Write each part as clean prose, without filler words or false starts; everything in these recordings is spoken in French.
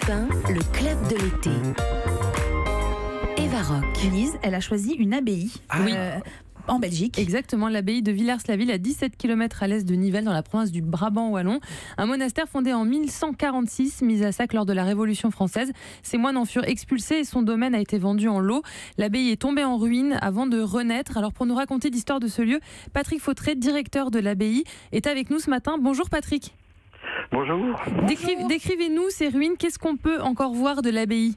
Europe 1, le club de l'été. Eva Rock. Lise, elle a choisi une abbaye. En Belgique. Exactement, l'abbaye de Villers-la-Ville, à 17 km à l'est de Nivelles, dans la province du Brabant wallon. Un monastère fondé en 1146, mis à sac lors de la Révolution française. Ses moines en furent expulsés et son domaine a été vendu en lot. L'abbaye est tombée en ruine avant de renaître. Alors pour nous raconter l'histoire de ce lieu, Patrick Fautré, directeur de l'abbaye, est avec nous ce matin. Bonjour Patrick. Bonjour. Décrivez-nous ces ruines. Qu'est-ce qu'on peut encore voir de l'abbaye ?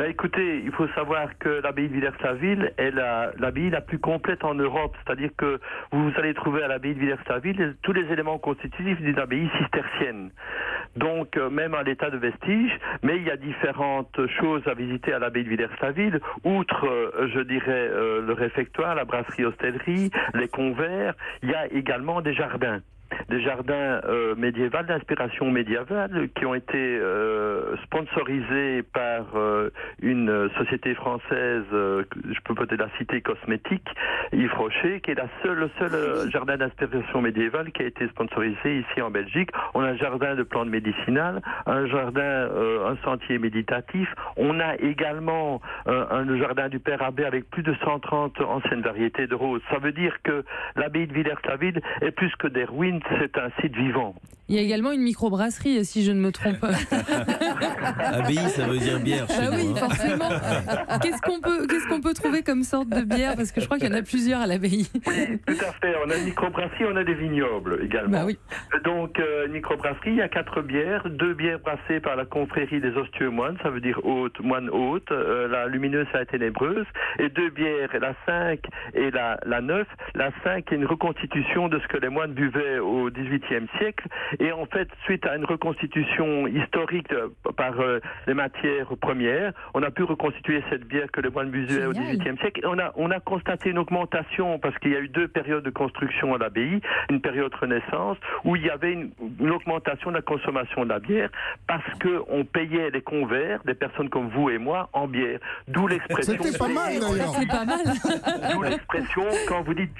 Écoutez, il faut savoir que l'abbaye de Villers-la-Ville est l'abbaye la plus complète en Europe. C'est-à-dire que vous allez trouver à l'abbaye de Villers-la-Ville tous les éléments constitutifs d'une abbaye cistercienne. Donc, même à l'état de vestige, mais il y a différentes choses à visiter à l'abbaye de Villers-la-Ville. Outre, le réfectoire, la brasserie-hostellerie, les convers, il y a également des jardins. Des jardins médiévaux, d'inspiration médiévale, qui ont été sponsorisés par une société française, je peux peut-être la citer, cosmétique, Yves Rocher, qui est le seul jardin d'inspiration médiévale qui a été sponsorisé ici en Belgique. On a un jardin de plantes médicinales, un sentier méditatif. On a également le jardin du Père Abbé avec plus de 130 anciennes variétés de roses. Ça veut dire que l'abbaye de Villers-la-Ville est plus que des ruines, c'est un site vivant. Il y a également une microbrasserie, si je ne me trompe pas. Abbaye, ça veut dire bière chez nous. Oui, forcément. Qu'est-ce qu'on peut trouver comme sorte de bière ? Parce que je crois qu'il y en a plusieurs à l'abbaye. Oui, tout à fait. On a une microbrasserie, on a des vignobles également. Bah oui. Donc, une microbrasserie, il y a 4 bières. 2 bières brassées par la confrérie des Ostieux moines, ça veut dire moine haute, la lumineuse et la ténébreuse. Et 2 bières, la 5 et la 9. La 5 est une reconstitution de ce que les moines buvaient au XVIIIe siècle. Et en fait, suite à une reconstitution historique par les matières premières, on a pu reconstituer cette bière que les moines buvaient au XVIIIe siècle. Et on a constaté une augmentation, parce qu'il y a eu 2 périodes de construction à l'abbaye, une période Renaissance, où il y avait une augmentation de la consommation de la bière, parce qu'on payait les convers, des personnes comme vous et moi, en bière. D'où l'expression... C'était pas mal d'ailleurs. C'est pas mal. D'où l'expression, quand vous dites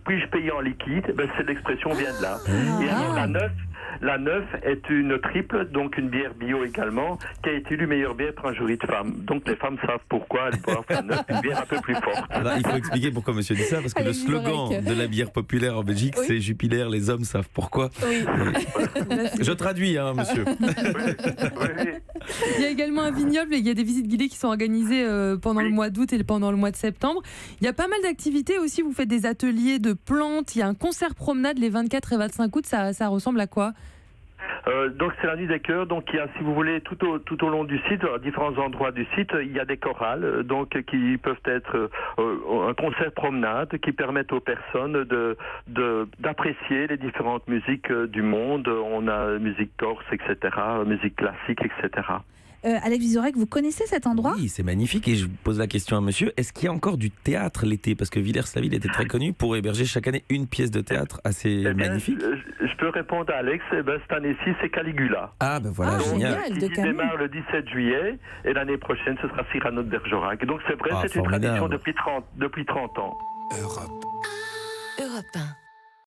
puis-je payer en liquide, c'est l'expression vient de là. Et alors la 9 est une triple, donc une bière bio également, qui a été élue meilleure bière par un jury de femmes. Donc les femmes savent pourquoi elles doivent faire 9, une bière un peu plus forte. Alors, il faut expliquer pourquoi monsieur dit ça, parce que le slogan de la bière populaire en Belgique, c'est Jupiler, les hommes savent pourquoi. Oui. Je traduis, monsieur. Oui. Il y a également un vignoble et il y a des visites guidées qui sont organisées pendant le mois d'août et pendant le mois de septembre. Il y a pas mal d'activités aussi, vous faites des ateliers de plantes, il y a un concert promenade les 24 et 25 août, ça ressemble à quoi ? Donc c'est la nuit des chœurs. Donc il y a, si vous voulez, tout au long du site, à différents endroits du site, il y a des chorales, donc qui peuvent être un concert promenade qui permettent aux personnes d'apprécier les différentes musiques du monde. On a musique corse, etc., musique classique, etc. Alex Vizorek, vous connaissez cet endroit ? Oui, c'est magnifique. Et je pose la question à monsieur, est-ce qu'il y a encore du théâtre l'été ? Parce que Villers-la-Ville était très connu pour héberger chaque année une pièce de théâtre assez magnifique. Je peux répondre à Alex. Cette année-ci, c'est Caligula. Ah, voilà, génial. Qui démarre le 17 juillet et l'année prochaine, ce sera Cyrano de Bergerac. Donc c'est vrai, c'est une formidable. tradition depuis 30 ans. Europe 1.